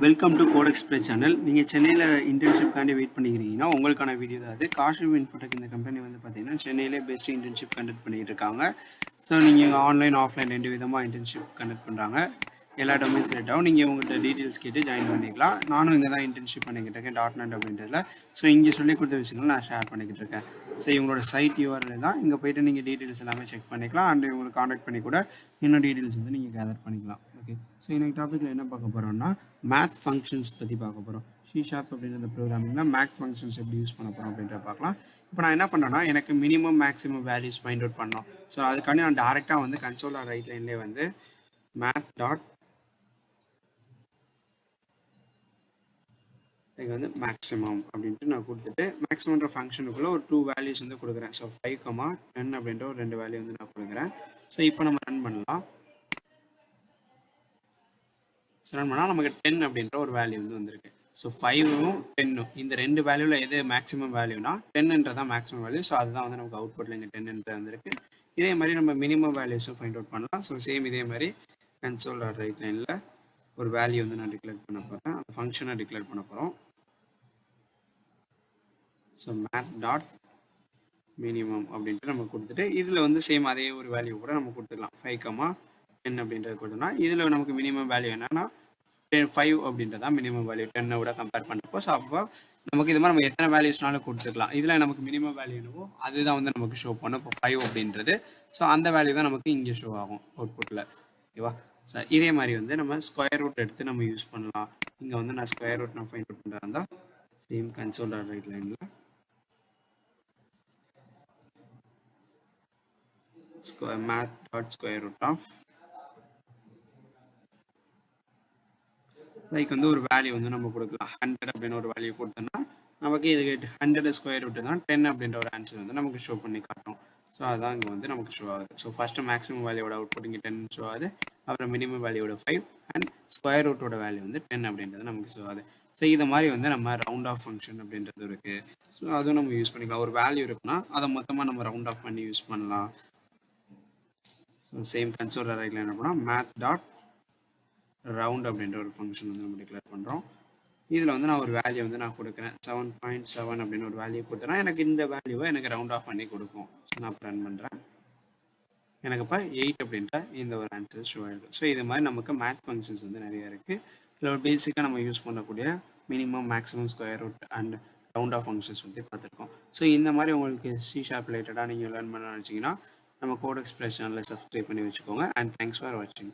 Welcome to Code Express channel. நீங்கள் சென்னையில் இன்டர்ன்ஷிப்காண்டி wait பண்ணிக்கிறீங்கன்னா உங்களுக்கான வீடியோ தான் அது. காஷ்மீர் இன்ஃபோடெக் இந்த கம்பெனி வந்து பார்த்தீங்கன்னா சென்னையிலே பெஸ்ட் இன்டர்ன்ஷிப் கண்டக்ட் பண்ணிகிட்டு இருக்காங்க. ஸோ நீங்கள் ஆன்லைன் ஆஃப்லைன் 2 விதமாக இன்டர்ன்ஷிப் கண்டக்ட் பண்ணுறாங்க. எல்லா டொமைன்ஸ் செலக்ட் ஆகும். நீங்கள் உங்கள்கிட்ட டீட்டெயில்ஸ் கேட்டு ஜாயின் பண்ணிக்கலாம். நானும் இங்கே தான் இன்டர்ன்ஷிப் பண்ணிக்கிட்டு இருக்கேன் .NET அப்படின்றதுல. ஸோ இங்கே சொல்லிக் கொடுத்த விஷயங்களை நான் ஷேர் பண்ணிக்கிட்டு இருக்கேன். ஸோ இவங்களோட சைட் URL தான். இங்கே போய்ட்டு நீங்கள் டீட்டெயில்ஸ் எல்லாமே செக் பண்ணிக்கலாம். அண்ட் இவங்களை காண்டாக்ட் பண்ணி கூட இன்னும் டீட்டெயில்ஸ் வந்து நீங்கள் கேதர் பண்ணிக்கலாம். ஓகே, ஸோ இன்னைக்கு டாப்பிக்கில் என்ன பார்க்க போகிறோம்னா மேத் ஃபங்க்ஷன்ஸ் பற்றி பார்க்க போகிறோம். C# அப்படின்ற ப்ரோக்ராமிங்கில் மேத் ஃபங்க்ஷன்ஸ் எப்படி யூஸ் பண்ண போகிறோம் அப்படின்றத பார்க்கலாம். இப்போ நான் என்ன பண்ணேன்னா எனக்கு minimum maximum values find out பண்ணோம். ஸோ அதுக்காண்டி நான் டேரெக்டாக வந்து கன்சோல் ரைட் லைன்லேயே வந்து மேத் டாட் இது வந்து மேக்ஸிமம் அப்படின்ட்டு நான் கொடுத்துட்டு மேக்ஸிமன்ற ஃபங்க்ஷனுக்குள்ளே ஒரு 2 வேல்யூஸ் வந்து கொடுக்குறேன். ஸோ 5, 10 அப்படின்ற ஒரு 2 வேல்யூ வந்து நான் கொடுக்குறேன். ஸோ இப்போ நம்ம ரன் பண்ணலாம். ஸோ ரன் பண்ணால் நமக்கு 10 அப்படின்ற ஒரு வேல்யூ வந்து வந்திருக்கு. ஸோ 5ம் 10ம் இந்த 2 வேல்யூவில் எது மேக்ஸிமம் வேல்யூனா 10ன்றதான் மேக்ஸிமம் வேல்யூ. ஸோ அதுதான் வந்து நமக்கு அவுட்புட்டில் இங்கே 10 வந்திருக்கு. இதே மாதிரி நம்ம மினிமம் வேல்யூஸும் ஃபைண்ட் அவுட் பண்ணலாம். ஸோ சேம் இதே மாதிரி கன்சோல் ரைட் லைனில் ஒரு வேல்யூ வந்து நான் டிக்ளேர் பண்ண போகிறேன். அந்த ஃபங்க்ஷனை டிக்ளேர் பண்ண போகிறோம். ஸோ மேத் டாட் மினிமம் அப்படின்ட்டு நம்ம கொடுத்துட்டு இதில் வந்து சேம் அதே ஒரு வேல்யூ கூட நம்ம கொடுத்துக்கலாம். 5, 10 அப்படின்றது கொடுத்தோம்னா இதில் நமக்கு மினிமம் வேல்யூ என்னன்னா 5 அப்படின்றதான் மினிமம் வேல்யூ 10 விட கம்பேர் பண்ணுறப்போ. ஸோ அப்போ நமக்கு இது மாதிரி நம்ம எத்தனை வேல்யூஸ்னாலும் கொடுத்துக்கலாம். இதில் நமக்கு மினிமம் வேல்யூ என்னவோ அதுதான் வந்து நமக்கு ஷோ பண்ணும். இப்போ 5 அப்படின்றது ஸோ அந்த வேல்யூ தான் நமக்கு இங்கே ஷோ ஆகும் அவுட்புட்டில். ஓகேவா? ஸோ இதே மாதிரி வந்து நம்ம ஸ்கொயர் ரூட் எடுத்து நம்ம யூஸ் பண்ணலாம். இங்கே வந்து நான் ஸ்கொயர் ரூட் நான் ஃபைண்ட் அவுட் பண்ணுறா இருந்தால் சேம் கன்சோல் ரைட் லைனில் math dot square root of like வந்து ஒரு வேல்யூ வந்து நம்ம கொடுக்கலாம். 100 அப்படின்னு ஒரு வேல்யூ கொடுத்தோம்னா நமக்கு இது 100 ஸ்கொயர் ரூட் தான் 10 அப்படின்ற ஒரு ஆன்சர் வந்து நமக்கு ஷோ பண்ணி காட்டும். ஸோ அதுதான் இங்கே வந்து நமக்கு ஷோ ஆகுது. ஸோ ஃபஸ்ட்டு மேக்ஸிமம் வேல்யூவோட அவுட்புட் இங்கே 10 ஷோ ஆகுது. அப்புறம் மினிமம் வேல்யூவோட 5 அண்ட் ஸ்கொயர் ரூட்டோட வேல்யூ வந்து 10 அப்படின்றது நமக்கு ஷோ ஆகுது. ஸோ இது மாதிரி வந்து நம்ம ரவுண்ட் ஆஃப் ஃபங்க்ஷன் அப்படின்றது இருக்குது. ஸோ அதுவும் நம்ம யூஸ் பண்ணிக்கலாம். ஒரு வேல்யூ இருக்குன்னா அதை மொத்தமாக நம்ம ரவுண்ட் ஆஃப் பண்ணி யூஸ் பண்ணலாம். ஸோ சேம் கன்சோல் ரைட்ல என்ன பண்ணோம் மேத் டாட் ரவுண்ட் அப்படின்ற ஒரு ஃபங்க்ஷன் வந்து நம்ம டிக்ளேர் பண்ணுறோம். இதில் வந்து நான் ஒரு வேல்யூ வந்து நான் கொடுக்குறேன். 7.7 அப்படின்னு ஒரு வேல்யூ கொடுத்தேன்னா எனக்கு இந்த வேல்யூவை எனக்கு ரவுண்ட் ஆஃப் பண்ணி கொடுக்கும். ஸோ நான் இப்போ ரன் பண்ணுறேன். எனக்கு இப்போ 8 அப்படின்ற இந்த ஒரு ஆன்சர் ஷோ ஆகிடும். ஸோ இது மாதிரி நமக்கு மேத் ஃபங்க்ஷன்ஸ் வந்து நிறைய இருக்குது. இதில் ஒரு பேசிக்காக நம்ம யூஸ் பண்ணக்கூடிய minimum maximum square root and round off functions வந்து பார்த்துருக்கோம். ஸோ இந்த மாதிரி உங்களுக்கு C# ரிலேட்டடாக நீங்கள் லேர்ன் பண்ண நினச்சிங்கன்னா நம்ம கோட் எக்ஸ்பிரஸ் சேனலில் சப்ஸ்கிரைப் பண்ணி வச்சுக்கோங்க. அண்ட் தேங்க்ஸ் ஃபார் வாட்சிங்.